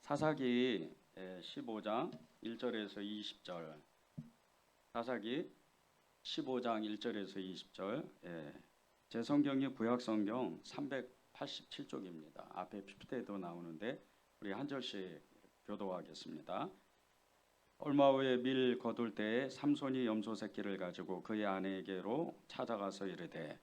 사사기 15장 1절에서 20절. 사사기 15장 1절에서 20절. 제 성경이 구약 성경 387쪽입니다. 앞에 PPT에도 나오는데 우리 한 절씩 교도하겠습니다. 얼마 후에 밀 거둘 때에 삼손이 염소 새끼를 가지고 그의 아내에게로 찾아가서 이르되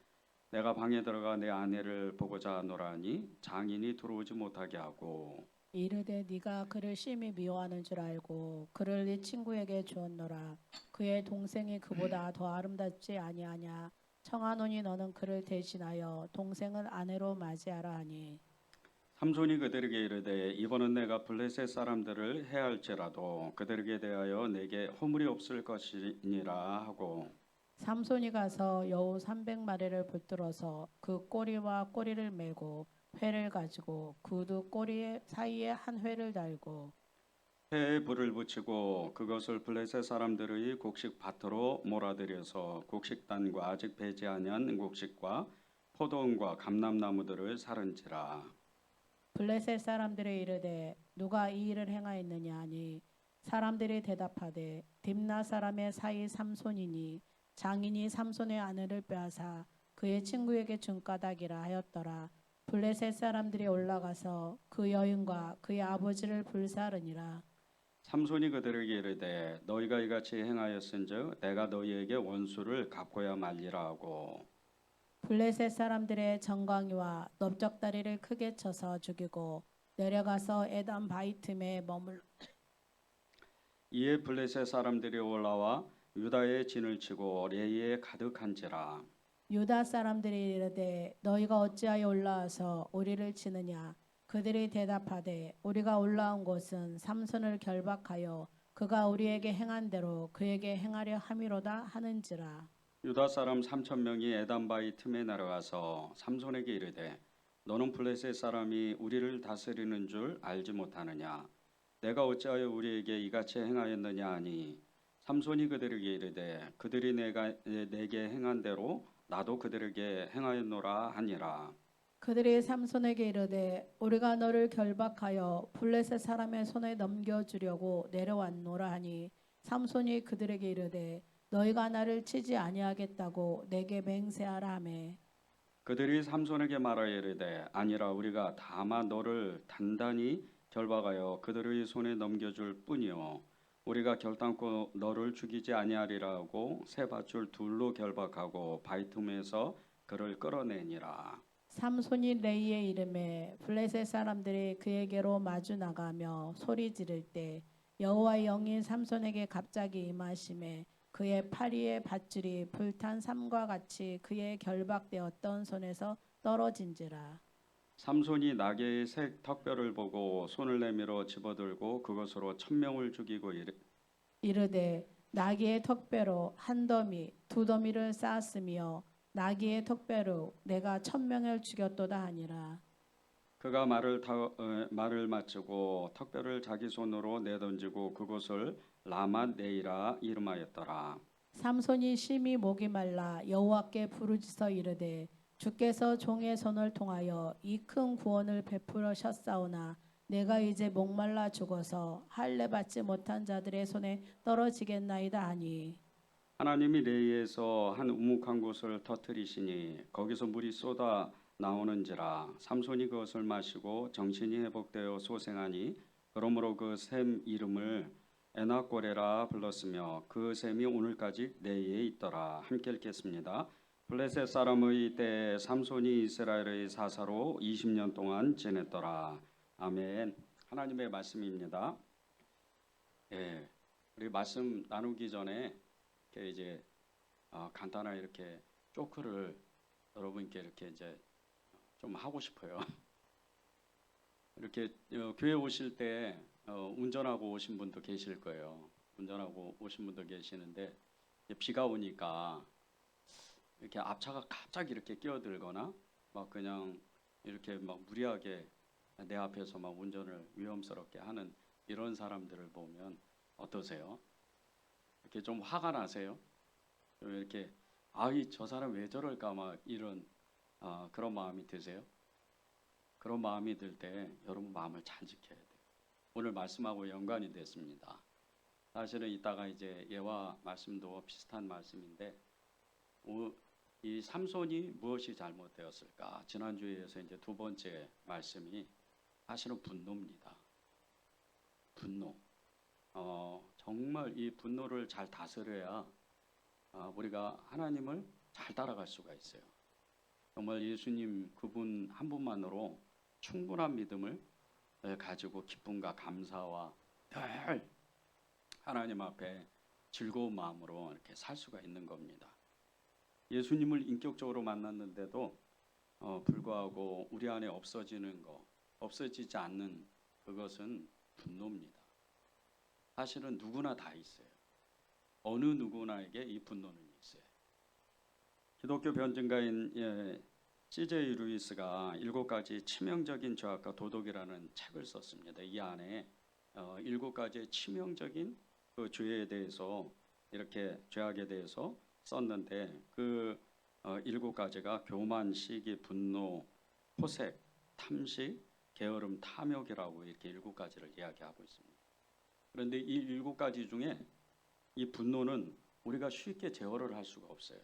내가 방에 들어가 내 아내를 보고자 하노라니 장인이 들어오지 못하게 하고 이르되 네가 그를 심히 미워하는 줄 알고 그를 네 친구에게 주었노라. 그의 동생이 그보다 더 아름답지 아니하냐. 청하노니 너는 그를 대신하여 동생을 아내로 맞이하라 하니 삼손이 그들에게 이르되 이번은 내가 블레셋 사람들을 해할지라도 그들에게 대하여 내게 허물이 없을 것이니라 하고 삼손이 가서 여우 300마리를 붙들어서 그 꼬리와 꼬리를 메고 회를 가지고 그 두 꼬리 사이에 한 회를 달고 회에 불을 붙이고 그것을 블레셋 사람들의 곡식 밭으로 몰아들여서 곡식단과 아직 배지 아니한 곡식과 포도원과 감람나무들을 사른지라. 블레셋 사람들이 이르되 누가 이 일을 행하였느냐 하니 사람들이 대답하되 딥나 사람의 사이 삼손이니 장인이 삼손의 아내를 빼앗아 그의 친구에게 준 까닭이라 하였더라. 블레셋 사람들이 올라가서 그 여인과 그의 아버지를 불사르니라. 삼손이 그들에게 이르되 너희가 이같이 행하였은즉 내가 너희에게 원수를 갚고야 말리라 하고 블레셋 사람들의 정강이와 넓적다리를 크게 쳐서 죽이고 내려가서 에담 바이틈에 머물 이에 블레셋 사람들이 올라와 유다의 진을 치고 레이에 가득한지라. 유다 사람들이 이르되 너희가 어찌하여 올라와서 우리를 치느냐. 그들이 대답하되 우리가 올라온 곳은 삼손을 결박하여 그가 우리에게 행한 대로 그에게 행하려 함이로다 하는지라. 유다 사람 3,000명이 에담바이 틈에 날아가서 삼손에게 이르되 너는 블레셋 사람이 우리를 다스리는 줄 알지 못하느냐. 내가 어찌하여 우리에게 이같이 행하였느냐 하니 삼손이 그들에게 이르되 그들이 내게 행한 대로 나도 그들에게 행하였노라 하니라. 그들이 삼손에게 이르되 우리가 너를 결박하여 블레셋 사람의 손에 넘겨주려고 내려왔노라 하니 삼손이 그들에게 이르되 너희가 나를 치지 아니하겠다고 내게 맹세하라 하매 그들이 삼손에게 말하여 이르되 아니라 우리가 다만 너를 단단히 결박하여 그들의 손에 넘겨줄 뿐이요 우리가 결단코 너를 죽이지 아니하리라 하고 새 밧줄 둘로 결박하고 바이툼에서 그를 끌어내니라. 삼손이 레이의 이름에 블레셋 사람들이 그에게로 마주 나가며 소리 지를 때 여호와의 영이 삼손에게 갑자기 임하심에 그의 팔 위에 밧줄이 불탄 삼과 같이 그의 결박되었던 손에서 떨어진지라. 삼손이 나귀의 색 턱뼈를 보고 손을 내밀어 집어들고 그것으로 1,000명을 죽이고 이르되 나귀의 턱뼈로 한 더미 두 더미를 쌓았으며 나귀의 턱뼈로 내가 1,000명을 죽였도다 하니라. 그가 말을 마치고 턱뼈를 자기 손으로 내던지고 그곳을 라맛네이라 이름하였더라. 삼손이 심히 목이 말라 여호와께 부르짖어 이르되 주께서 종의 손을 통하여 이 큰 구원을 베풀으셨사오나 내가 이제 목말라 죽어서 할례 받지 못한 자들의 손에 떨어지겠나이다 하니 하나님이 레이에서 한 우묵한 곳을 터뜨리시니 거기서 물이 쏟아 나오는지라. 삼손이 그것을 마시고 정신이 회복되어 소생하니 그러므로 그 샘 이름을 에나꼬레라 불렀으며 그 샘이 오늘까지 레이에 있더라. 함께 읽겠습니다. 블레셋 사람의 때에 삼손이 이스라엘의 사사로 20년 동안 지냈더라. 아멘. 하나님의 말씀입니다. 예, 우리 말씀 나누기 전에 이렇게 이제 간단하게 이렇게 조크를 여러분께 이렇게 이제 좀 하고 싶어요. 이렇게 교회 오실 때 운전하고 오신 분도 계실 거예요. 운전하고 오신 분도 계시는데 비가 오니까 이렇게 앞차가 갑자기 이렇게 끼어들거나 막 그냥 이렇게 막 무리하게 내 앞에서 막 운전을 위험스럽게 하는 이런 사람들을 보면 어떠세요? 이렇게 좀 화가 나세요? 좀 이렇게 저 사람 왜 저럴까 막 이런 그런 마음이 드세요? 그런 마음이 들 때 여러분 마음을 잘 지켜야 돼요. 오늘 말씀하고 연관이 됐습니다. 사실은 이따가 이제 예와 말씀도 비슷한 말씀인데 이 삼손이 무엇이 잘못되었을까? 지난주에서 이제 두 번째 말씀이 사실은 분노입니다. 분노. 정말 이 분노를 잘 다스려야 우리가 하나님을 잘 따라갈 수가 있어요. 정말 예수님 그분 한 분만으로 충분한 믿음을 가지고 기쁨과 감사와 늘 하나님 앞에 즐거운 마음으로 이렇게 살 수가 있는 겁니다. 예수님을 인격적으로 만났는데도 불구하고 우리 안에 없어지지 않는 그것은 분노입니다. 사실은 누구나 다 있어요. 어느 누구나에게 이 분노는 있어요. 기독교 변증가인 C.J. 루이스가 7가지 치명적인 죄악과 도덕이라는 책을 썼습니다. 이 안에 7가지의 치명적인 그 죄에 대해서 이렇게 죄악에 대해서 썼는데 그 7가지가 교만, 시기, 분노, 호색, 탐식, 게으름, 탐욕이라고 이렇게 7가지를 이야기하고 있습니다. 그런데 이 7가지 중에 이 분노는 우리가 쉽게 제어를 할 수가 없어요.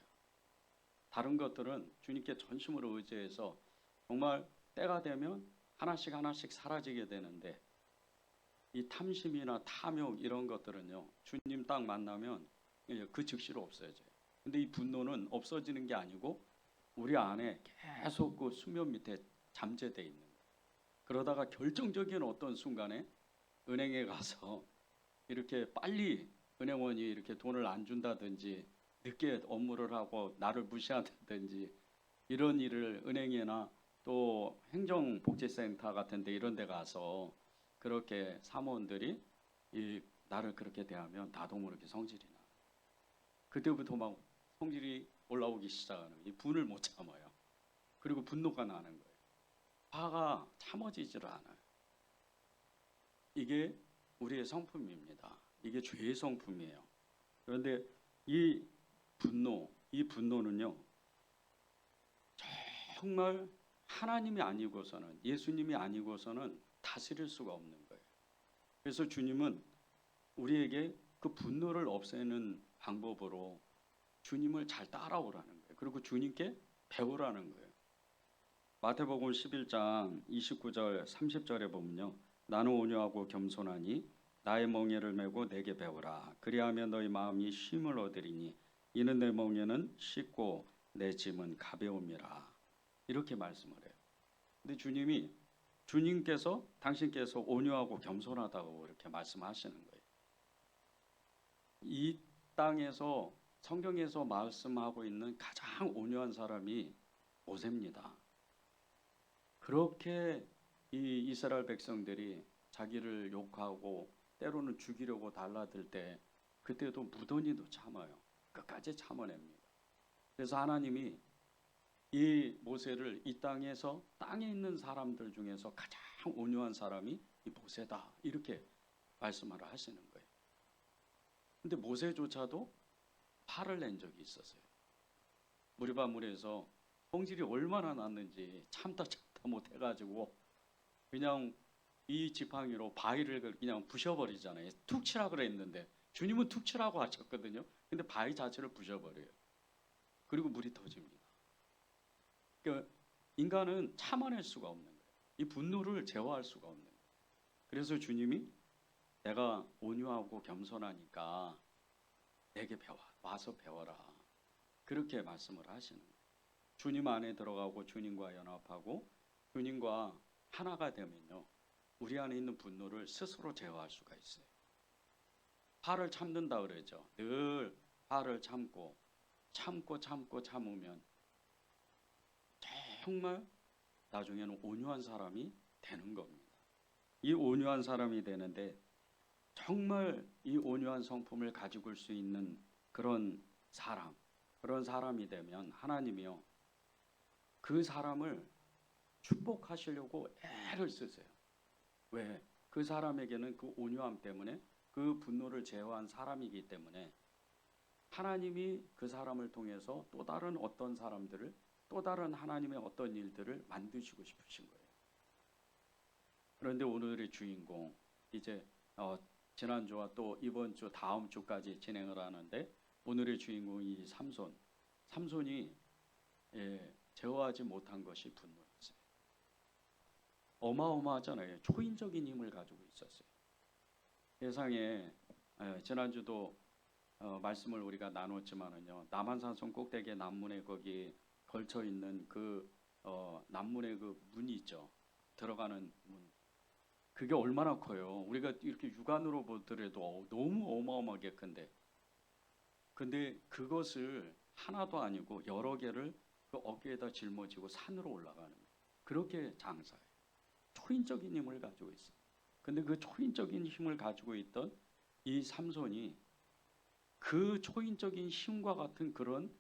다른 것들은 주님께 전심으로 의지해서 정말 때가 되면 하나씩 사라지게 되는데 이 탐심이나 탐욕 이런 것들은요, 주님 딱 만나면 그 즉시로 없어져요. 근데 이 분노는 없어지는 게 아니고 우리 안에 계속 그 수면 밑에 잠재되어 있는 거예요. 그러다가 결정적인 어떤 순간에 은행에 가서 이렇게 빨리 은행원이 이렇게 돈을 안 준다든지 늦게 업무를 하고 나를 무시한다든지 이런 일을 은행이나 또 행정복지센터 같은 데 이런 데 가서 그렇게 사무원들이 나를 그렇게 대하면 나도 모르게 성질이 나. 그때부터 막 성질이 올라오기 시작하는 이 분을 못 참아요. 그리고 분노가 나는 거예요. 화가 참아지질 않아요. 이게 우리의 성품입니다. 이게 죄의 성품이에요. 그런데 이 분노는요, 정말 하나님이 아니고서는, 예수님이 아니고서는 다스릴 수가 없는 거예요. 그래서 주님은 우리에게 그 분노를 없애는 방법으로 주님을 잘 따라오라는 거예요. 그리고 주님께 배우라는 거예요. 마태복음 11장 29절 30절에 보면요, 나는 온유하고 겸손하니 나의 멍에를 메고 내게 배우라. 그리하면 너희 마음이 쉼을 얻으리니 이는 내 멍에는 쉽고 내 짐은 가벼움이라. 이렇게 말씀을 해요. 근데 주님께서 당신께서 온유하고 겸손하다고 이렇게 말씀하시는 거예요. 이 땅에서 성경에서 말씀하고 있는 가장 온유한 사람이 모세입니다. 그렇게 이 이스라엘 백성들이 자기를 욕하고 때로는 죽이려고 달라들 때 그때도 무던히도 참아요. 끝까지 참아냅니다. 그래서 하나님이 이 모세를 이 땅에 있는 사람들 중에서 가장 온유한 사람이 이 모세다 이렇게 말씀을 하시는 거예요. 근데 모세조차도 화를 낸 적이 있었어요. 무리바물에서 성질이 얼마나 났는지 참다 못해가지고 그냥 이 지팡이로 바위를 그냥 부셔버리잖아요. 툭 치라 그랬는데 주님은 툭 치라고 하셨거든요. 근데 바위 자체를 부셔버려요. 그리고 물이 터집니다. 그러니까 인간은 참아낼 수가 없는 거예요. 이 분노를 제어할 수가 없는 거예요. 그래서 주님이 내가 온유하고 겸손하니까 내게 와서 배워라. 그렇게 말씀을 하시는 거예요. 주님 안에 들어가고 주님과 연합하고 주님과 하나가 되면요, 우리 안에 있는 분노를 스스로 제어할 수가 있어요. 화를 참는다 그러죠. 늘 화를 참으면 정말 나중에는 온유한 사람이 되는 겁니다. 이 온유한 사람이 되는데 정말 이 온유한 성품을 가지고 올 수 있는 그런 사람이 되면 하나님이요, 그 사람을 축복하시려고 애를 쓰세요. 왜? 그 사람에게는 그 온유함 때문에 그 분노를 제어한 사람이기 때문에 하나님이 그 사람을 통해서 또 다른 어떤 사람들을, 또 다른 하나님의 어떤 일들을 만드시고 싶으신 거예요. 그런데 오늘의 주인공, 이제 지난주와 또 이번 주 다음 주까지 진행을 하는데 오늘의 주인공이 이 삼손. 삼손이 제어하지 못한 것이 분노였어요. 어마어마하잖아요. 초인적인 힘을 가지고 있었어요. 세상에 지난주도 말씀을 우리가 나눴지만은요. 남한산성 꼭대기에 남문에 거기 걸쳐 있는 그 남문의 그 문이 있죠. 들어가는 문. 그게 얼마나 커요. 우리가 이렇게 육안으로 보더라도 너무 어마어마하게 큰데. 근데 그것을 하나도 아니고 여러 개를 그 어깨에다 짊어지고 산으로 올라가는 거예요. 그렇게 장사해요. 초인적인 힘을 가지고 있어요. 근데 그 초인적인 힘을 가지고 있던 이 삼손이 그 초인적인 힘과 같은 그런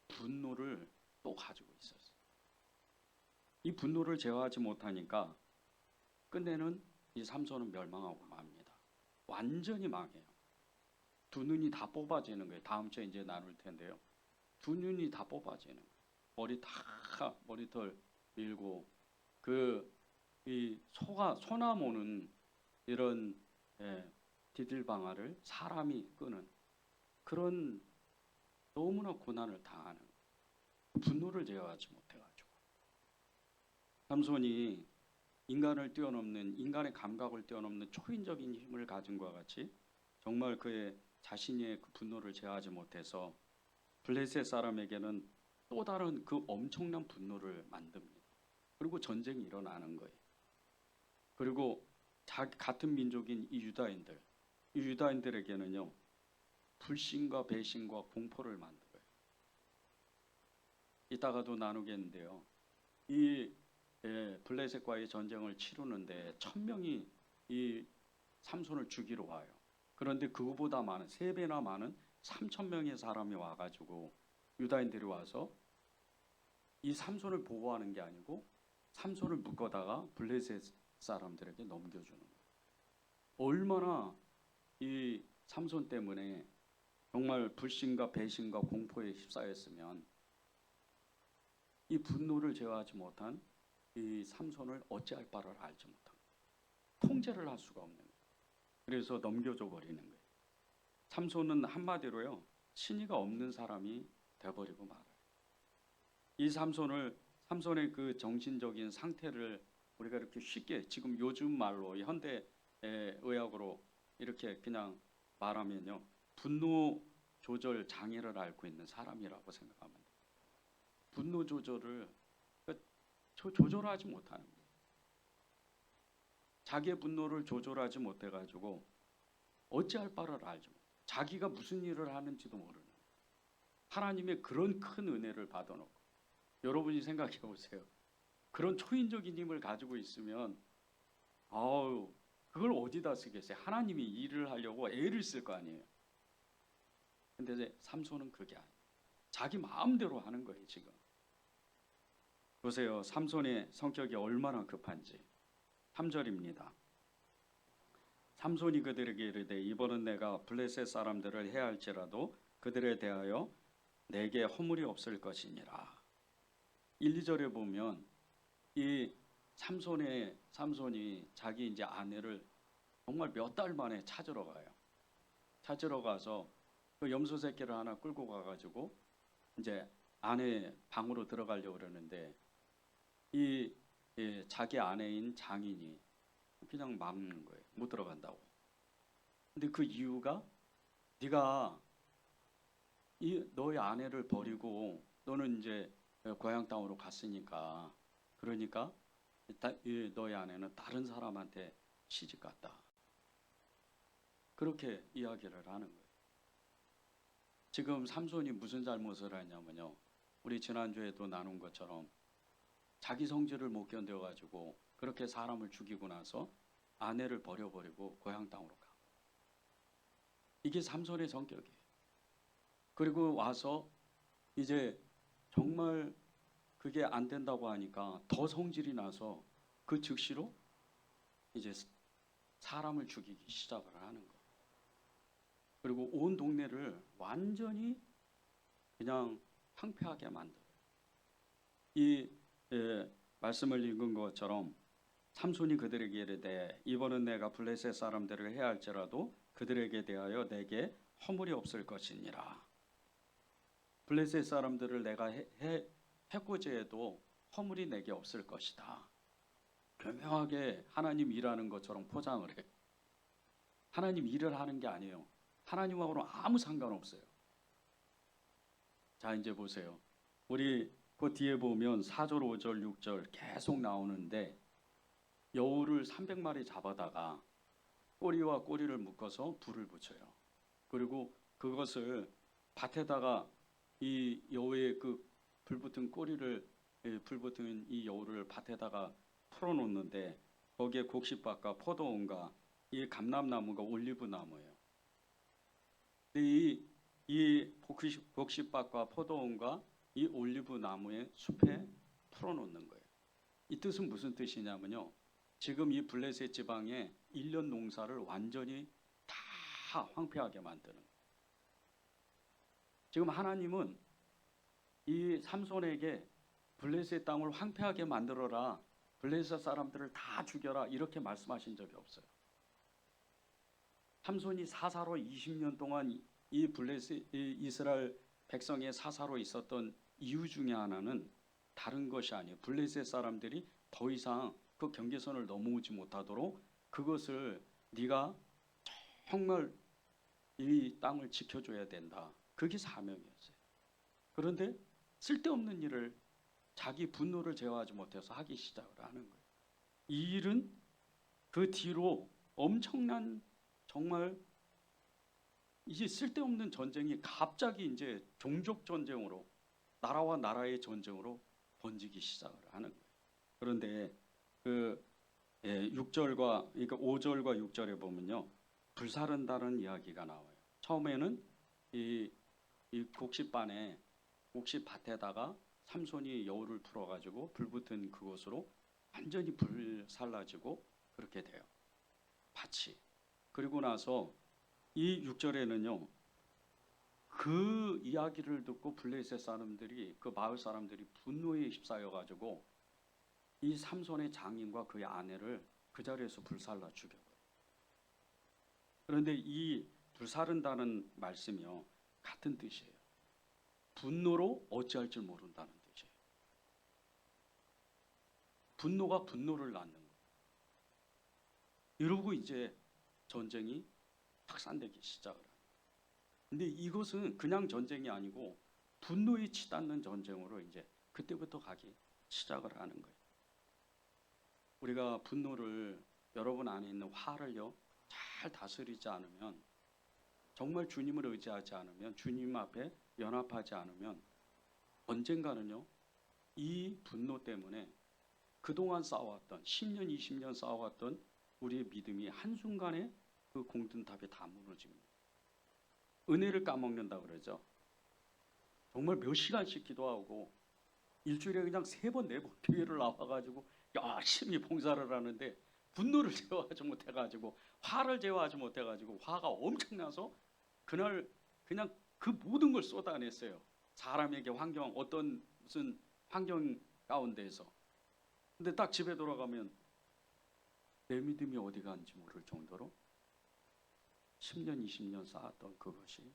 분노를 또 가지고 있었어요. 이 분노를 제어하지 못하니까 끝내는 이 삼손은 멸망하고 맙니다. 완전히 망해요. 두 눈이 다 뽑아지는 거예요. 다음 주에 이제 나눌 텐데요. 두 눈이 다 뽑아지는 거예요. 머리털 밀고 이 소나무는 이런 디딜방아를 사람이 끄는 그런 너무나 고난을 당하는 거예요. 분노를 제어하지 못해가지고 삼손이 인간을 뛰어넘는 인간의 감각을 뛰어넘는 초인적인 힘을 가진 것과 같이 정말 그의 자신의 그 분노를 제어하지 못해서 블레셋 사람에게는 또 다른 그 엄청난 분노를 만듭니다. 그리고 전쟁이 일어나는 거예요. 그리고 같은 민족인 이 유다인들에게는요 불신과 배신과 공포를 만들어요. 이따가도 나누겠는데요. 이 블레셋과의 전쟁을 치르는데 1000명이 이 삼손을 죽이러 와요. 그런데 그거보다 많은 3배나 많은 3000명의 사람이 와가지고 유다인들이 와서 이 삼손을 보호하는 게 아니고 삼손을 묶어다가 블레셋 사람들에게 넘겨주는 거예요. 얼마나 이 삼손 때문에 정말 불신과 배신과 공포에 휩싸였으면 이 분노를 제어하지 못한 이 삼손을 어찌할 바를 알지 못한 거예요. 통제를 할 수가 없는 거예요. 그래서 넘겨줘 버리는 거예요. 삼손은 한마디로요 신의가 없는 사람이 돼버리고 말아요. 이 삼손의 그 정신적인 상태를 우리가 이렇게 쉽게 지금 요즘 말로 현대 의학으로 이렇게 그냥 말하면요 분노 조절 장애를 앓고 있는 사람이라고 생각하면 돼요. 분노 조절을 조절하지 못하는 거예요. 자기의 분노를 조절하지 못해가지고 어찌할 바를 알지 못해요. 자기가 무슨 일을 하는지도 모르는 거예요. 하나님의 그런 큰 은혜를 받아놓고 여러분이 생각해 보세요. 그런 초인적인 힘을 가지고 있으면 그걸 어디다 쓰겠어요. 하나님이 일을 하려고 애를 쓸 거 아니에요. 근데 이제 삼손은 그게 아니에요. 자기 마음대로 하는 거예요. 지금 보세요. 삼손의 성격이 얼마나 급한지. 3절입니다. 삼손이 그들에게 이르되 이번은 내가 블레셋 사람들을 해할지라도 그들에 대하여 내게 허물이 없을 것이니라. 1, 2절에 보면 이 삼손이 자기 이제 아내를 정말 몇 달 만에 찾으러 가요. 찾으러 가서 그 염소 새끼를 하나 끌고 가가지고 이제 아내 방으로 들어가려고 그러는데 자기 아내인 장인이 그냥 막는 거예요. 못 들어간다고. 근데 그 이유가 네가 너의 아내를 버리고 너는 이제 고향 땅으로 갔으니까 그러니까 너의 아내는 다른 사람한테 시집 갔다. 그렇게 이야기를 하는 거예요. 지금 삼손이 무슨 잘못을 하냐면요. 우리 지난주에도 나눈 것처럼 자기 성질을 못 견뎌가지고 그렇게 사람을 죽이고 나서 아내를 버려버리고 고향 땅으로 가. 이게 삼손의 성격이에요. 그리고 와서 이제 정말 그게 안 된다고 하니까 더 성질이 나서 그 즉시로 이제 사람을 죽이기 시작을 하는 거예요. 그리고 온 동네를 완전히 그냥 황폐하게 만들어요. 이 말씀을 읽은 것처럼 삼손이 그들에게 이르되 이번은 내가 블레셋 사람들을 해할지라도 그들에게 대하여 내게 허물이 없을 것이니라. 블레셋 사람들을 내가 해코지 해도 허물이 내게 없을 것이다. 교묘하게 하나님 일하는 것처럼 포장을 해. 하나님 일을 하는 게 아니에요. 하나님하고는 아무 상관없어요. 자, 이제 보세요. 우리 그 뒤에 보면 4절, 5절, 6절 계속 나오는데 여우를 300마리 잡아다가 꼬리와 꼬리를 묶어서 불을 붙여요. 그리고 그것을 밭에다가 이 여우의 그 불붙은 꼬리를 불붙은 이 여우를 밭에다가 풀어놓는데 거기에 곡식밭과 포도원과 이 감람나무가 올리브나무예요. 근데 이 곡식밭과 포도원과 이 올리브나무의 숲에 풀어놓는 거예요. 이 뜻은 무슨 뜻이냐면요. 지금 이 블레셋 지방의 1년 농사를 완전히 다 황폐하게 만드는 거예요. 지금 하나님은 이 삼손에게 블레셋 땅을 황폐하게 만들어라, 블레셋 사람들을 다 죽여라 이렇게 말씀하신 적이 없어요. 삼손이 사사로 20년 동안 이 블레셋 이스라엘 백성의 사사로 있었던 이유 중에 하나는 다른 것이 아니에요. 블레셋 사람들이 더 이상 그 경계선을 넘어오지 못하도록 그것을 네가 정말 이 땅을 지켜줘야 된다. 그게 사명이었어요. 그런데 쓸데없는 일을 자기 분노를 제어하지 못해서 하기 시작을 하는 거예요. 이 일은 그 뒤로 엄청난 정말 이제 쓸데없는 전쟁이 갑자기 이제 종족 전쟁으로 나라와 나라의 전쟁으로 번지기 시작을 하는 거예요. 그런데 그 6절과 그러니까 5절과 6절에 보면요. 불사른다는 이야기가 나와요. 처음에는 이 곡식밭에다가 삼손이 여우를 풀어가지고 불붙은 그곳으로 완전히 불살라지고 그렇게 돼요. 밭이. 그리고 나서 이 6절에는요. 그 이야기를 듣고 블레셋 사람들이 그 마을 사람들이 분노에 휩싸여 가지고 이 삼손의 장인과 그의 아내를 그 자리에서 불살라 죽여버려요. 그런데 이 불사른다는 말씀이요. 같은 뜻이에요. 분노로 어찌할 줄 모른다는 뜻이에요. 분노가 분노를 낳는 거예요. 이러고 이제 전쟁이 확산되기 시작을 해요. 근데 이것은 그냥 전쟁이 아니고 분노에 치닫는 전쟁으로 이제 그때부터 가기 시작을 하는 거예요. 우리가 분노를 여러분 안에 있는 화를요 잘 다스리지 않으면 정말 주님을 의지하지 않으면 주님 앞에 연합하지 않으면 언젠가는요 이 분노 때문에 그동안 쌓아왔던 10년 20년 쌓아왔던 우리의 믿음이 한순간에 그 공든탑이 다 무너집니다. 은혜를 까먹는다 그러죠. 정말 몇 시간씩 기도하고 일주일에 그냥 3번 4번 교회를 나와가지고 열심히 봉사를 하는데 분노를 제어하지 못해가지고 화를 제어하지 못해가지고 화가 엄청나서 그날 그냥 그 모든 걸 쏟아냈어요. 사람에게 어떤 무슨 환경 가운데에서. 근데 딱 집에 돌아가면 내 믿음이 어디 간지 모를 정도로 10년 20년 쌓았던 그것이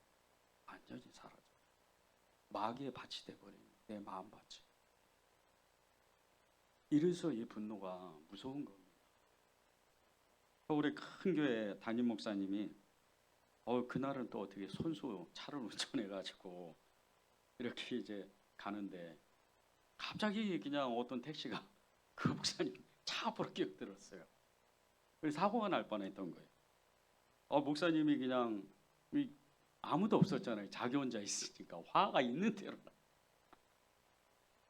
완전히 사라져. 마귀의 밭이 돼버린 내 마음밭이. 이래서 이 분노가 무서운 겁니다. 서울의 큰 교회 담임 목사님이 그날은 또 어떻게 손수 차를 운전해가지고 이렇게 이제 가는데 갑자기 그냥 어떤 택시가 그 목사님 차 앞으로 끼어들었어요. 그래서 사고가 날 뻔했던 거예요. 목사님이 그냥 아무도 없었잖아요. 자기 혼자 있으니까 화가 있는 대로.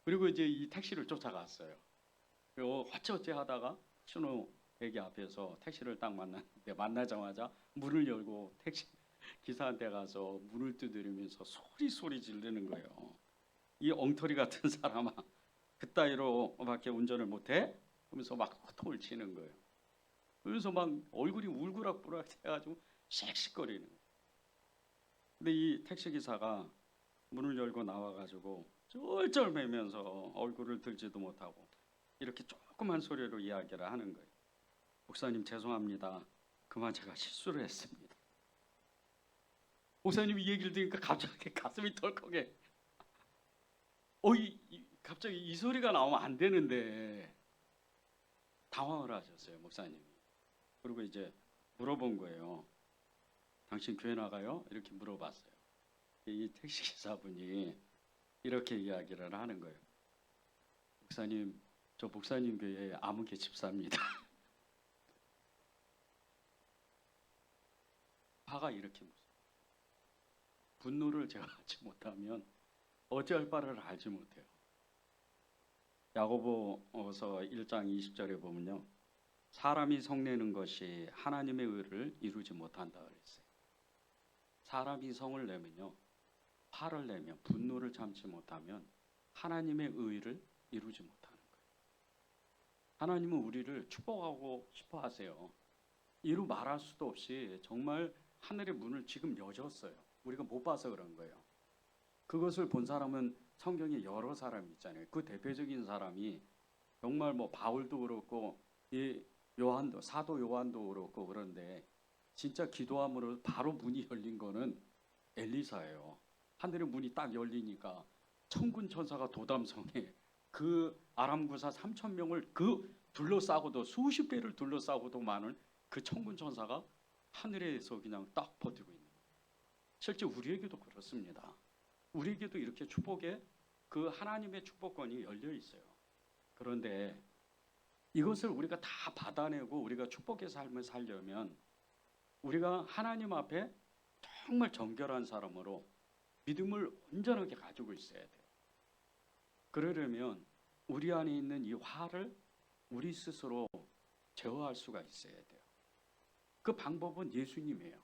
그리고 이제 이 택시를 쫓아갔어요. 그리고 어찌어찌 하다가 신호 대기 앞에서 택시를 딱 만났는데 만나자마자 문을 열고 택시 기사한테 가서 문을 두드리면서 소리 지르는 거예요. 이 엉터리 같은 사람아, 그따위로밖에 운전을 못해? 그러면서 막 호통을 치는 거예요. 그래서 막 얼굴이 울그락부락 해가지고 씩씩거리는 거예요. 근데 이 택시기사가 문을 열고 나와가지고 쩔쩔매면서 얼굴을 들지도 못하고 이렇게 조그만 소리로 이야기를 하는 거예요. 목사님 죄송합니다. 그만 제가 실수를 했습니다. 목사님 이 얘기를 들으니까 갑자기 가슴이 덜컥해. 갑자기 이 소리가 나오면 안 되는데 당황을 하셨어요, 목사님이. 그리고 이제 물어본 거예요. 당신 교회 나가요? 이렇게 물어봤어요. 이 택시 기사분이 이렇게 이야기를 하는 거예요. 목사님, 저 목사님 교회에 아무개 집사입니다. 화가 이렇게 무서워요. 분노를 제가 하지 못하면 어찌할 바를 알지 못해요. 야고보서 1장 20절에 보면요. 사람이 성내는 것이 하나님의 의를 이루지 못한다 그랬어요. 사람이 성을 내면요. 화를 내면 분노를 참지 못하면 하나님의 의를 이루지 못하는 거예요. 하나님은 우리를 축복하고 싶어 하세요. 이루 말할 수도 없이 정말 하늘의 문을 지금 여셨어요. 우리가 못 봐서 그런 거예요. 그것을 본 사람은 성경에 여러 사람이 있잖아요. 그 대표적인 사람이 정말 뭐 바울도 그렇고 이 요한도 사도 요한도 그렇고 그런데 진짜 기도함으로 바로 문이 열린 거는 엘리사예요. 하늘의 문이 딱 열리니까 천군 천사가 도담성에 그 아람 구사 3천 명을 그 둘러싸고도 수십 배를 둘러싸고도 많은 그 천군 천사가 하늘에서 그냥 딱 버티고 있는 거예요. 실제 우리에게도 그렇습니다. 우리에게도 이렇게 축복의 그 하나님의 축복권이 열려 있어요. 그런데 이것을 우리가 다 받아내고 우리가 축복의 삶을 살려면 우리가 하나님 앞에 정말 정결한 사람으로 믿음을 온전하게 가지고 있어야 돼요. 그러려면 우리 안에 있는 이 화를 우리 스스로 제어할 수가 있어야 돼요. 그 방법은 예수님이에요.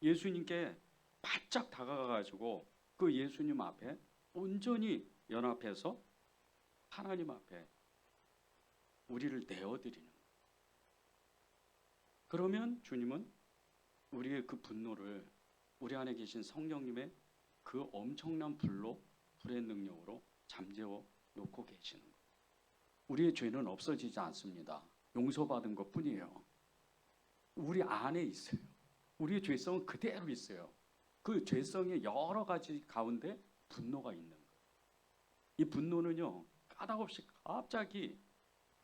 예수님께 바짝 다가가가지고 그 예수님 앞에 온전히 연합해서 하나님 앞에 우리를 내어드리는 거예요. 그러면 주님은 우리의 그 분노를 우리 안에 계신 성령님의 그 엄청난 불의 능력으로 잠재워 놓고 계시는 거예요. 우리의 죄는 없어지지 않습니다. 용서받은 것뿐이에요. 우리 안에 있어요. 우리의 죄성은 그대로 있어요. 그 죄성의 여러 가지 가운데 분노가 있는 거예요. 이 분노는요, 까닭없이 갑자기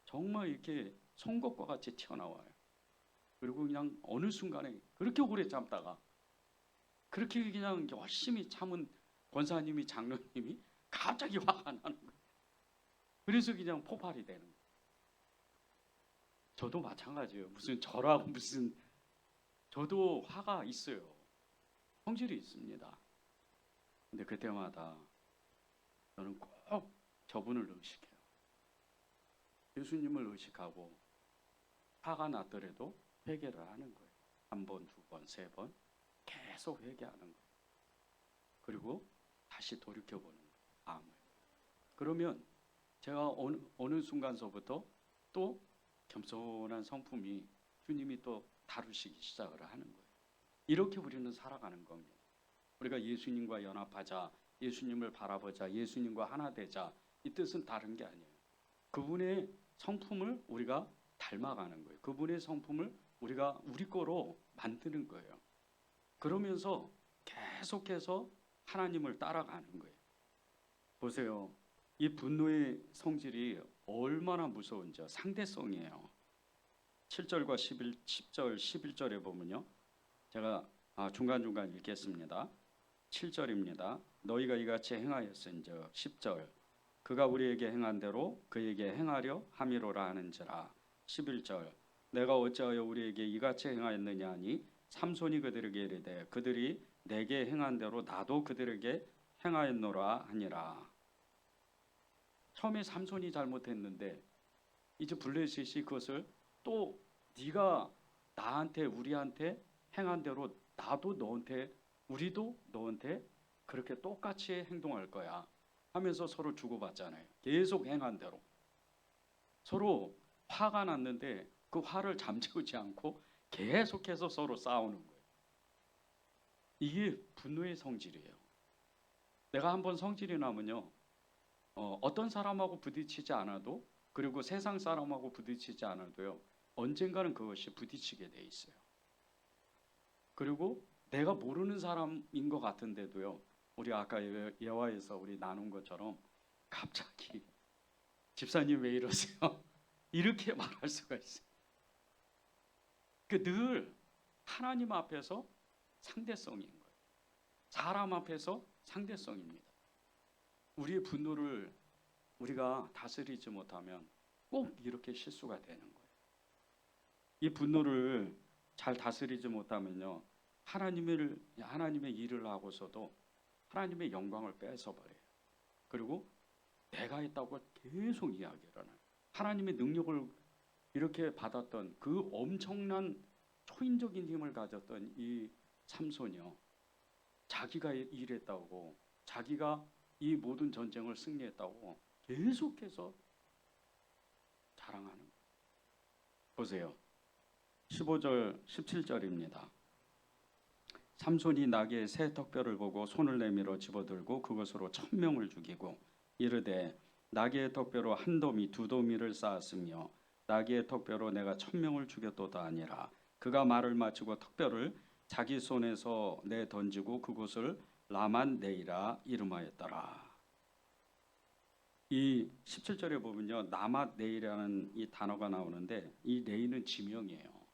정말 이렇게 송곳과 같이 튀어나와요. 그리고 그냥 어느 순간에 그렇게 오래 참다가 그렇게 그냥 열심히 참은 권사님이 장로님이 갑자기 화가 나는 거예요. 그래서 그냥 폭발이 되는 거예요. 저도 마찬가지예요. 무슨 저라고 무슨 저도 화가 있어요. 성질이 있습니다. 근데 그때마다 저는 꼭 저분을 의식해요. 예수님을 의식하고 화가 났더라도 회개를 하는 거예요. 한 번, 두 번, 세 번 계속 회개하는 거예요. 그리고 다시 돌이켜보는 거예요. 마음을. 그러면 제가 어느 순간서부터 또 겸손한 성품이 주님이 또 다루시기 시작을 하는 거예요. 이렇게 우리는 살아가는 겁니다. 우리가 예수님과 연합하자, 예수님을 바라보자, 예수님과 하나 되자, 이 뜻은 다른 게 아니에요. 그분의 성품을 우리가 닮아가는 거예요. 그분의 성품을 우리가 우리 거로 만드는 거예요. 그러면서 계속해서 하나님을 따라가는 거예요. 보세요. 이 분노의 성질이 얼마나 무서운지 상대성이에요. 7절과 10절, 11절에 보면요. 제가 중간중간 읽겠습니다. 7절입니다. 너희가 이같이 행하였은즉 10절 그가 우리에게 행한 대로 그에게 행하려 함이로라 하는지라. 11절 내가 어찌하여 우리에게 이같이 행하였느냐 하니 삼손이 그들에게 이르되 그들이 내게 행한 대로 나도 그들에게 행하였노라 하니라. 처음에 삼손이 잘못했는데 이제 블레셋이 그것을 또 네가 나한테 우리한테 행한 대로 나도 너한테 우리도 너한테 그렇게 똑같이 행동할 거야 하면서 서로 주고받잖아요. 계속 행한 대로 서로 화가 났는데 그 화를 잠재우지 않고 계속해서 서로 싸우는 거예요. 이게 분노의 성질이에요. 내가 한번 성질이 나면요 어떤 사람하고 부딪히지 않아도 그리고 세상 사람하고 부딪히지 않아도요. 언젠가는 그것이 부딪히게 돼 있어요. 그리고 내가 모르는 사람인 것 같은데도요. 우리 아까 예화에서 우리 나눈 것처럼 갑자기 집사님 왜 이러세요? 이렇게 말할 수가 있어요. 그 늘 하나님 앞에서 상대성인 거예요. 사람 앞에서 상대성입니다. 우리의 분노를 우리가 다스리지 못하면 꼭 이렇게 실수가 되는 거예요. 이 분노를 잘 다스리지 못하면요. 하나님의 일을 하고서도 하나님의 영광을 뺏어버려요. 그리고 내가 했다고 계속 이야기를 하는 하나님의 능력을 이렇게 받았던 그 엄청난 초인적인 힘을 가졌던 이 삼손이요. 자기가 일했다고 자기가 이 모든 전쟁을 승리했다고 계속해서 자랑하는 거예요. 보세요. 15절 17절입니다. 삼손이 나귀의 새 턱뼈를 보고 손을 내밀어 집어들고 그것으로 1000명을 죽이고 이르되 나귀의 턱뼈로 한 도미 두 도미를 쌓았으며 나귀의 턱뼈로 내가 1000명을 죽였도다 아니라 그가 말을 마치고 턱뼈를 자기 손에서 내 던지고 그곳을 라만네이라 이름하였더라. 이 17절에 보면요. 라만네이라는 이 단어가 나오는데 이 네이는 지명이에요.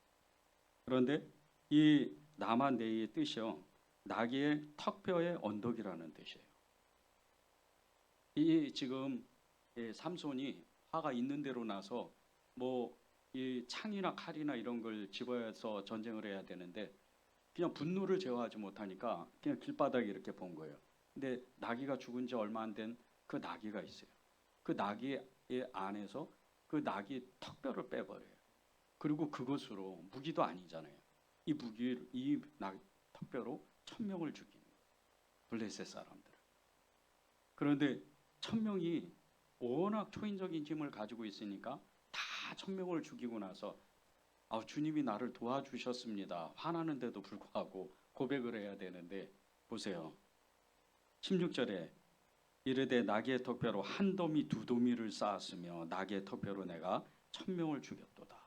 그런데 이 라만네이의 뜻이요. 나귀의 턱뼈의 언덕이라는 뜻이에요. 이 지금 삼손이 화가 있는 대로 나서 뭐 이 창이나 칼이나 이런 걸 집어서 전쟁을 해야 되는데 그냥 분노를 제어하지 못하니까 그냥 길바닥에 이렇게 본 거예요. 근데 나귀가 죽은 지 얼마 안 된 그 나귀가 있어요. 그 나귀의 안에서 그 나귀 턱뼈를 빼버려요. 그리고 그것으로 무기도 아니잖아요. 이 턱뼈로 1000명을 죽이는 거예요. 블레셋 사람들. 그런데 1000명이 워낙 초인적인 힘을 가지고 있으니까 다 1000명을 죽이고 나서 주님이 나를 도와주셨습니다. 화나는데도 불구하고 고백을 해야 되는데 보세요. 16절에 이르되 나귀의 턱뼈로 한 도미 두 도미를 쌓았으며 나귀의 턱뼈로 내가 1000명을 죽였도다.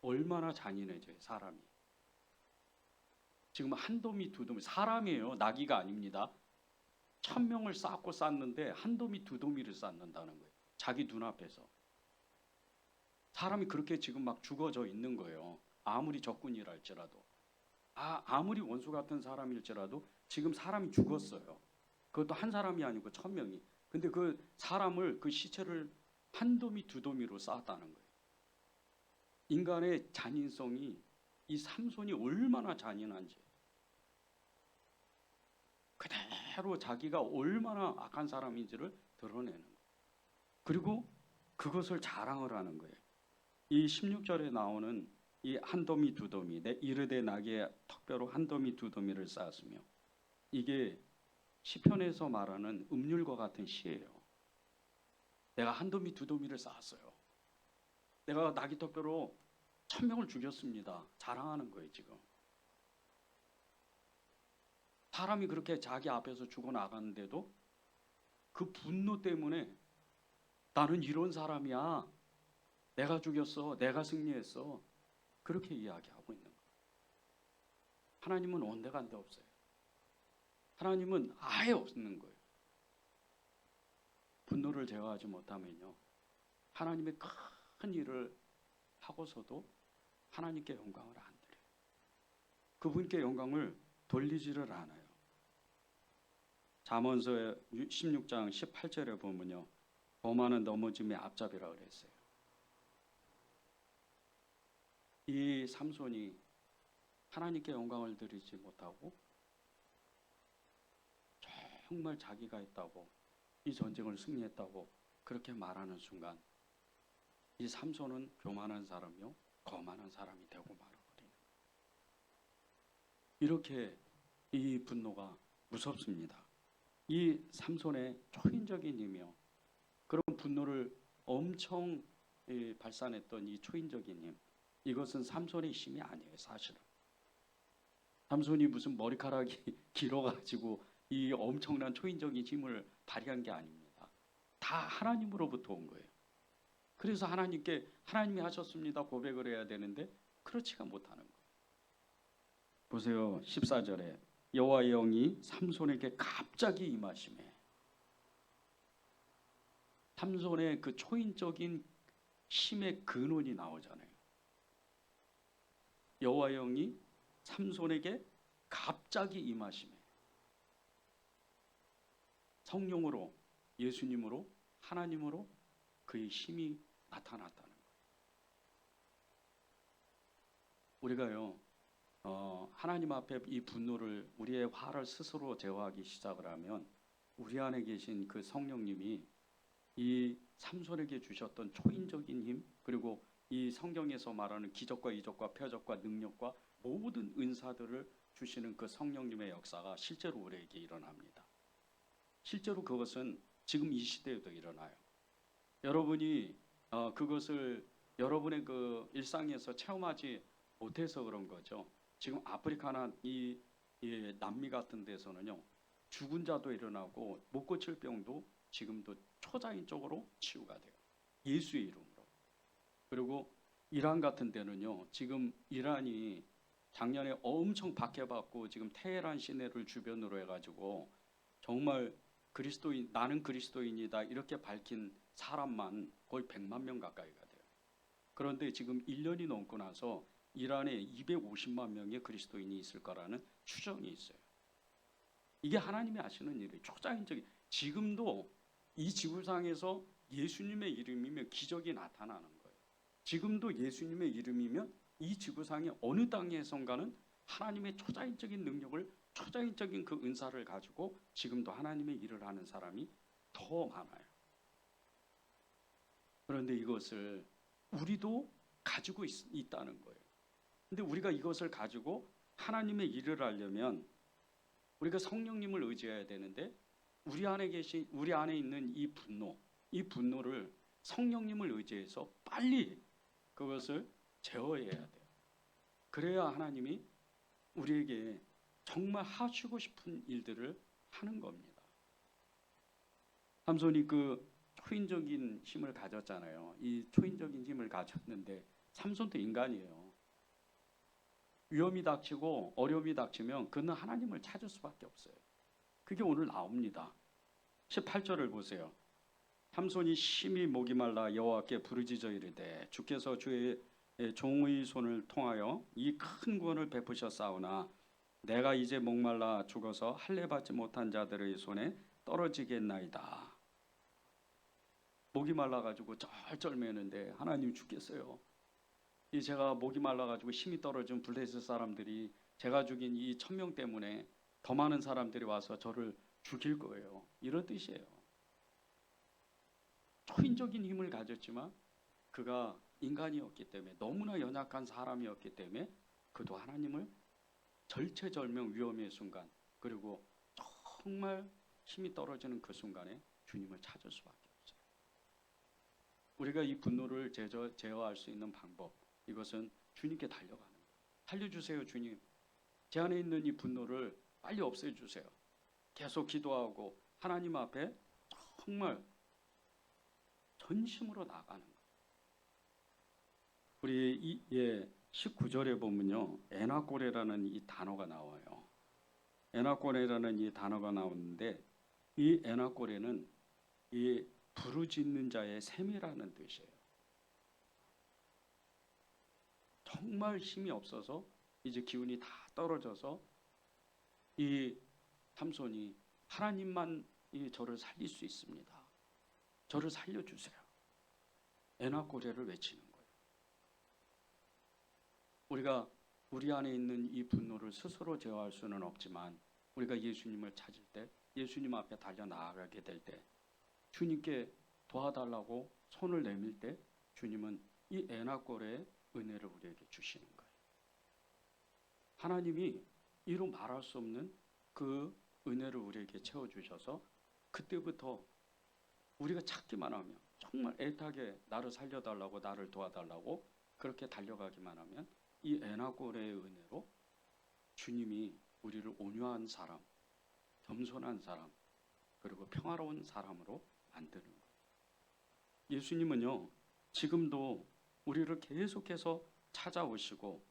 얼마나 잔인해져요 사람이. 지금 한 도미 두 도미 사람이에요. 나귀가 아닙니다. 1000명을 쌓고 쌓는데 한 도미 두 도미를 쌓는다는 거예요. 자기 눈앞에서. 사람이 그렇게 지금 막 죽어져 있는 거예요. 아무리 적군이라 할지라도. 아무리 원수 같은 사람일지라도 지금 사람이 죽었어요. 그것도 한 사람이 아니고 1000명이. 근데 그 사람을 그 시체를 한 도미 두 도미로 쌓았다는 거예요. 인간의 잔인성이 이 삼손이 얼마나 잔인한지 그대로 자기가 얼마나 악한 사람인지를 드러내는 거예요. 그리고 그것을 자랑을 하는 거예요. 이 16절에 나오는 이 한 도미 두 도미 내 이르되 나귀의 턱뼈로 한 도미 두 도미를 쌓았으며 이게 시편에서 말하는 음률과 같은 시예요. 내가 한 도미 두 도미를 쌓았어요. 내가 나귀 턱뼈로 1000명을 죽였습니다. 자랑하는 거예요 지금. 사람이 그렇게 자기 앞에서 죽어나가는데도 그 분노 때문에 나는 이런 사람이야. 내가 죽였어. 내가 승리했어. 그렇게 이야기하고 있는 거예요. 하나님은 온데간데 없어요. 하나님은 아예 없는 거예요. 분노를 제어하지 못하면요. 하나님의 큰 일을 하고서도 하나님께 영광을 안 드려요. 그분께 영광을 돌리지를 않아요. 잠언서 16장 18절에 보면요. 범하는 넘어짐의 앞잡이라 그랬어요. 이 삼손이 하나님께 영광을 드리지 못하고 정말 자기가 했다고 이 전쟁을 승리했다고 그렇게 말하는 순간 이 삼손은 교만한 사람이요 거만한 사람이 되고 말아버리는 거예요. 이렇게 이 분노가 무섭습니다. 이 삼손의 초인적인 힘이요. 그런 분노를 엄청 발산했던 이 초인적인 힘. 이것은 삼손의 힘이 아니에요. 사실은. 삼손이 무슨 머리카락이 길어가지고 이 엄청난 초인적인 힘을 발휘한 게 아닙니다. 다 하나님으로부터 온 거예요. 그래서 하나님께 하나님이 하셨습니다 고백을 해야 되는데 그렇지가 못하는 거예요. 보세요. 14절에 여호와의 영이 삼손에게 갑자기 임하심에, 삼손의 그 초인적인 힘의 근원이 나오잖아요. 여호와의 영이 삼손에게 갑자기 임하심에, 성령으로, 예수님으로, 하나님으로 그의 힘이 나타났다는 거예요. 우리가요 하나님 앞에 이 분노를, 우리의 화를 스스로 제어하기 시작을 하면 우리 안에 계신 그 성령님이 이 삼손에게 주셨던 초인적인 힘, 그리고 이 성경에서 말하는 기적과 이적과 표적과 능력과 모든 은사들을 주시는 그 성령님의 역사가 실제로 우리에게 일어납니다. 실제로 그것은 지금 이 시대에도 일어나요. 여러분이 그것을 여러분의 그 일상에서 체험하지 못해서 그런 거죠. 지금 아프리카나 이 남미 같은 데서는요, 죽은 자도 일어나고 못 고칠 병도 지금도 초자연적으로 치유가 돼요. 예수의 이름으로. 그리고 이란 같은 데는요, 지금 이란이 작년에 엄청 박해받고 지금 테헤란 시내를 주변으로 해가지고 정말 그리스도인, 나는 그리스도인이다 이렇게 밝힌 사람만 거의 100만 명 가까이가 돼요. 그런데 지금 1년이 넘고 나서 이란에 250만 명의 그리스도인이 있을 거라는 추정이 있어요. 이게 하나님이 하시는 일이에요. 초자연적인. 지금도 이 지구상에서 예수님의 이름이면 기적이 나타나는 거예요. 지금도 예수님의 이름이면 이 지구상의 어느 땅에선가는 하나님의 초자연적인 능력을, 초자연적인 그 은사를 가지고 지금도 하나님의 일을 하는 사람이 더 많아요. 그런데 이것을 우리도 가지고 있다는 거예요. 근데 우리가 이것을 가지고 하나님의 일을 하려면 우리가 성령님을 의지해야 되는데, 우리 안에 있는 이 분노를 성령님을 의지해서 빨리 그것을 제어해야 돼요. 그래야 하나님이 우리에게 정말 하시고 싶은 일들을 하는 겁니다. 삼손이 그 초인적인 힘을 가졌잖아요. 이 초인적인 힘을 가졌는데 삼손도 인간이에요. 위험이 닥치고 어려움이 닥치면 그는 하나님을 찾을 수밖에 없어요. 그게 오늘 나옵니다. 18절을 보세요. 삼손이 심히 목이 말라 여호와께 부르짖어 이르되 주께서 주의 종의 손을 통하여 이 큰 구원을 베푸셨사오나 내가 이제 목말라 죽어서 할례 받지 못한 자들의 손에 떨어지겠나이다. 목이 말라가지고 쩔쩔 매는데 하나님 죽겠어요. 이 제가 목이 말라가지고 힘이 떨어진 블레셋 사람들이 제가 죽인 이 1000명 때문에 더 많은 사람들이 와서 저를 죽일 거예요. 이런 뜻이에요. 초인적인 힘을 가졌지만 그가 인간이었기 때문에, 너무나 연약한 사람이었기 때문에 그도 하나님을 절체절명 위험의 순간, 그리고 정말 힘이 떨어지는 그 순간에 주님을 찾을 수밖에 없어요. 우리가 이 분노를 제어할 수 있는 방법, 이것은 주님께 달려가는 거예요. 살려주세요 주님. 제 안에 있는 이 분노를 빨리 없애주세요. 계속 기도하고 하나님 앞에 정말 전심으로 나가는 거예요. 우리 19절에 보면요, 에나꼬레라는 이 단어가 나와요. 에나꼬레라는 이 단어가 나오는데 이 에나꼬레는 이 부르짖는 자의 셈이라는 뜻이에요. 정말 힘이 없어서 이제 기운이 다 떨어져서 이 삼손이 하나님만 저를 살릴 수 있습니다. 저를 살려주세요. 에나꼬레를 외치는 거예요. 우리가 우리 안에 있는 이 분노를 스스로 제어할 수는 없지만 우리가 예수님을 찾을 때, 예수님 앞에 달려 나아가게 될 때, 주님께 도와달라고 손을 내밀 때 주님은 이 에나꼬레의 은혜를 우리에게 주시는 거예요. 하나님이 이루 말할 수 없는 그 은혜를 우리에게 채워주셔서 그때부터 우리가 찾기만 하면, 정말 애타게 나를 살려달라고, 나를 도와달라고 그렇게 달려가기만 하면 이 에나꼬레의 은혜로 주님이 우리를 온유한 사람, 겸손한 사람, 그리고 평화로운 사람으로 만드는 거예요. 예수님은요, 지금도 우리를 계속해서 찾아오시고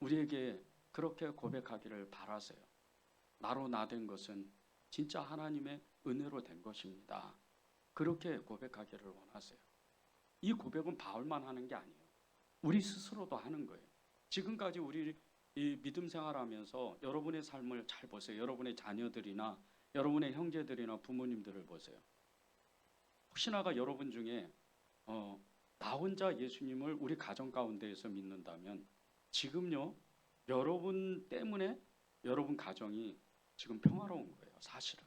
우리에게 그렇게 고백하기를 바라세요. 나로 나 된 것은 진짜 하나님의 은혜로 된 것입니다. 그렇게 고백하기를 원하세요. 이 고백은 바울만 하는 게 아니에요. 우리 스스로도 하는 거예요. 지금까지 우리 이 믿음 생활하면서 여러분의 삶을 잘 보세요. 여러분의 자녀들이나 여러분의 형제들이나 부모님들을 보세요. 혹시나가 여러분 중에 나 혼자 예수님을 우리 가정 가운데에서 믿는다면 지금요 여러분 때문에 여러분 가정이 지금 평화로운 거예요. 사실은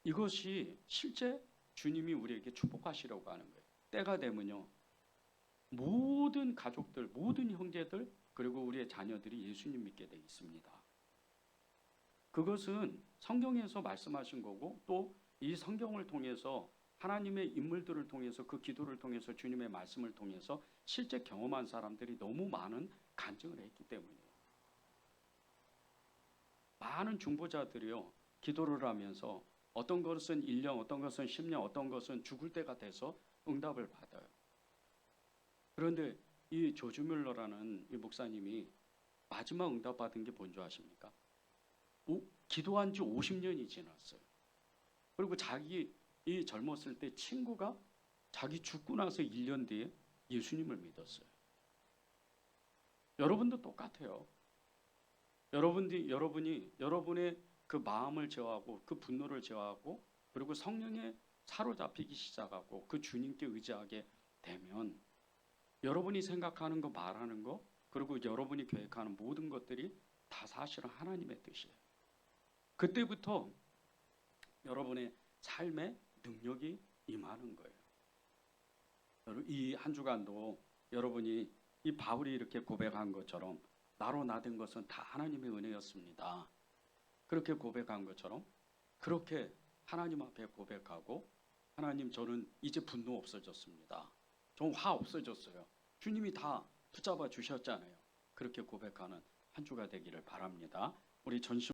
이것이 실제 주님이 우리에게 축복하시려고 하는 거예요. 때가 되면요 모든 가족들, 모든 형제들 그리고 우리의 자녀들이 예수님 믿게 돼 있습니다. 그것은 성경에서 말씀하신 거고 또 이 성경을 통해서 하나님의 인물들을 통해서 그 기도를 통해서 주님의 말씀을 통해서 실제 경험한 사람들이 너무 많은 간증을 했기 때문이에요. 많은 중보자들이요 기도를 하면서 어떤 것은 1년, 어떤 것은 10년, 어떤 것은 죽을 때가 돼서 응답을 받아요. 그런데 이 조지 뮬러라는 이 목사님이 마지막 응답 받은 게 뭔지 아십니까? 기도한 지 50년이 지났어요. 그리고 자기 이 젊었을 때 친구가 자기 죽고 나서 1년 뒤에 예수님을 믿었어요. 여러분도 똑같아요. 여러분이 여러분의 그 마음을 제어하고 그 분노를 제어하고 그리고 성령에 사로잡히기 시작하고 그 주님께 의지하게 되면 여러분이 생각하는 거 말하는 거 그리고 여러분이 계획하는 모든 것들이 다 사실은 하나님의 뜻이에요. 그때부터 여러분의 삶에 능력이 임하는 거예요. 이 한 주간도 여러분이 이 바울이 이렇게 고백한 것처럼 나로 나 된 것은 다 하나님의 은혜였습니다. 그렇게 고백한 것처럼 그렇게 하나님 앞에 고백하고 하나님 저는 이제 분노 없어졌습니다. 전 화 없어졌어요. 주님이 다 붙잡아 주셨잖아요. 그렇게 고백하는 한 주가 되기를 바랍니다. 우리 전심